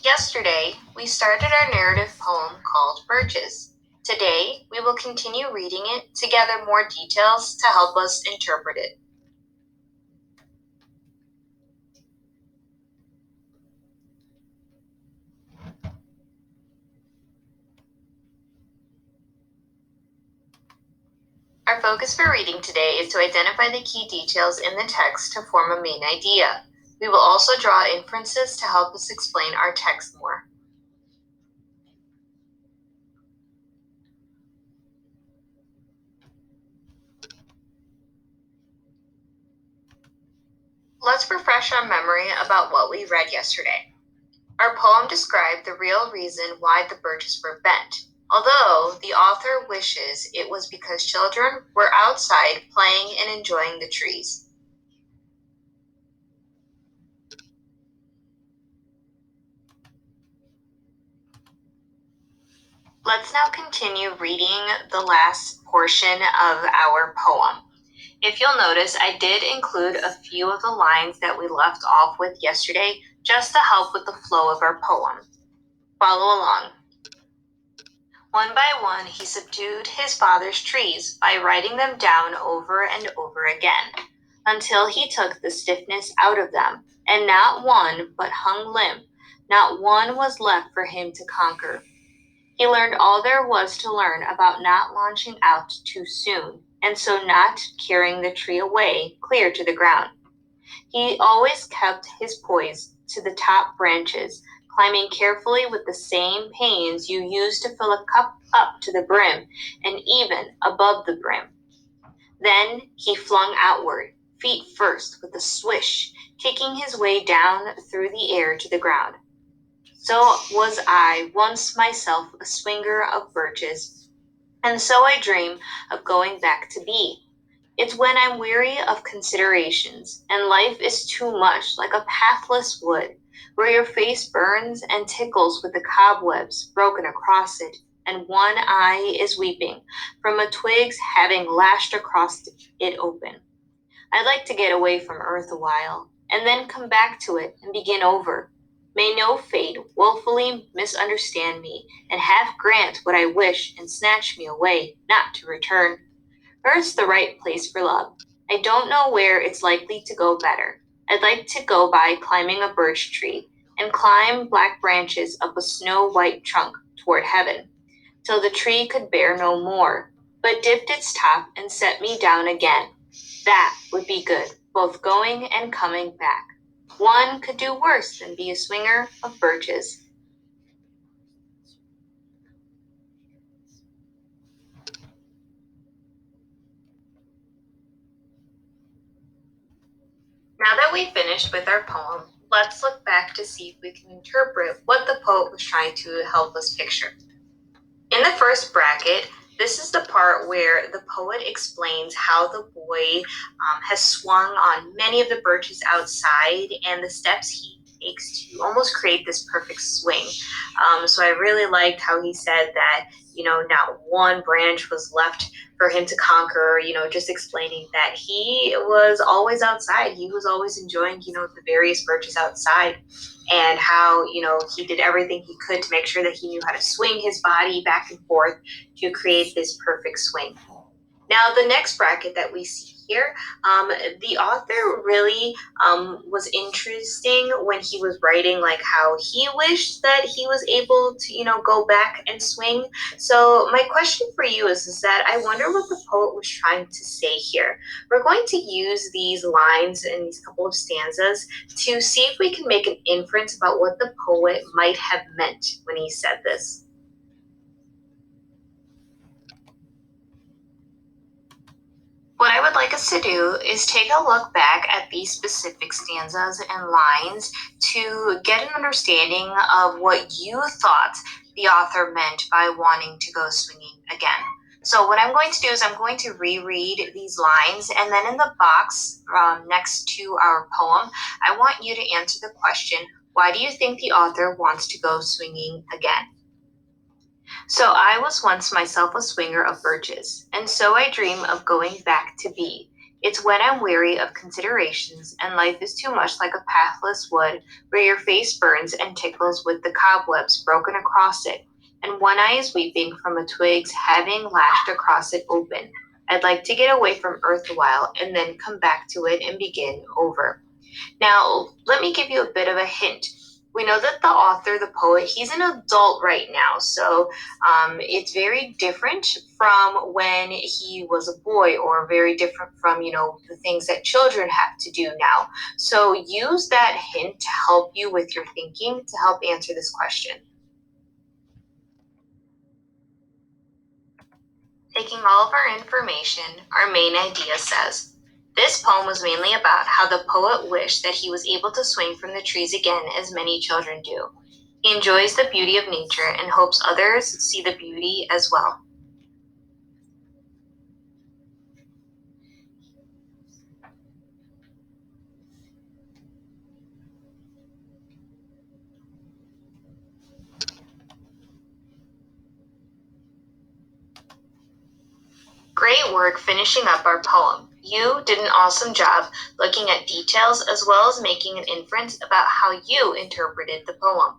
Yesterday, we started our narrative poem called Birches. Today, we will continue reading it to gather more details to help us interpret it. Our focus for reading today is to identify the key details in the text to form a main idea. We will also draw inferences to help us explain our text more. Let's refresh our memory about what we read yesterday. Our poem described the real reason why the birches were bent, although the author wishes it was because children were outside playing and enjoying the trees. Let's now continue reading the last portion of our poem. If you'll notice, I did include a few of the lines that we left off with yesterday just to help with the flow of our poem. Follow along. One by one, he subdued his father's trees by writing them down over and over again, until he took the stiffness out of them, and not one but hung limp, not one was left for him to conquer. He learned all there was to learn about not launching out too soon, and so not carrying the tree away clear to the ground. He always kept his poise to the top branches, climbing carefully with the same pains you use to fill a cup up to the brim, and even above the brim. Then he flung outward, feet first, with a swish, kicking his way down through the air to the ground. So was I once myself a swinger of birches, and so I dream of going back to be. It's when I'm weary of considerations, and life is too much like a pathless wood, where your face burns and tickles with the cobwebs broken across it, and one eye is weeping from a twig's having lashed across it open. I'd like to get away from earth a while, and then come back to it and begin over. May no fate wilfully misunderstand me, and half grant what I wish and snatch me away, not to return. Earth's the right place for love. I don't know where it's likely to go better. I'd like to go by climbing a birch tree, and climb black branches of a snow-white trunk toward heaven, till the tree could bear no more, but dipped its top and set me down again. That would be good, both going and coming back. One could do worse than be a swinger of birches. Now that we've finished with our poem, let's look back to see if we can interpret what the poet was trying to help us picture. In the first bracket, this is the part where the poet explains how the boy has swung on many of the birches outside and the steps he takes to almost create this perfect swing. So I really liked how he said that, not one branch was left for him to conquer, just explaining that he was always outside. He was always enjoying, the various birches outside, and how, he did everything he could to make sure that he knew how to swing his body back and forth to create this perfect swing. Now, the next bracket that we see here, the author really was interesting when he was writing, like how he wished that he was able to, go back and swing. So my question for you is that I wonder what the poet was trying to say here. We're going to use these lines in these couple of stanzas to see if we can make an inference about what the poet might have meant when he said this. What I would like us to do is take a look back at these specific stanzas and lines to get an understanding of what you thought the author meant by wanting to go swinging again. So what I'm going to do is I'm going to reread these lines, and then in the box next to our poem, I want you to answer the question, why do you think the author wants to go swinging again? So I was once myself a swinger of birches, and so I dream of going back to be. It's when I'm weary of considerations, and life is too much like a pathless wood, where your face burns and tickles with the cobwebs broken across it, and one eye is weeping from a twig's having lashed across it open. I'd like to get away from earth a while, and then come back to it and begin over. Now, let me give you a bit of a hint. We know that the author, the poet, he's an adult right now, so it's very different from when he was a boy, or very different from, the things that children have to do now. So use that hint to help you with your thinking to help answer this question. Taking all of our information, our main idea says, this poem was mainly about how the poet wished that he was able to swing from the trees again as many children do. He enjoys the beauty of nature and hopes others see the beauty as well. Great work finishing up our poem. You did an awesome job looking at details as well as making an inference about how you interpreted the poem.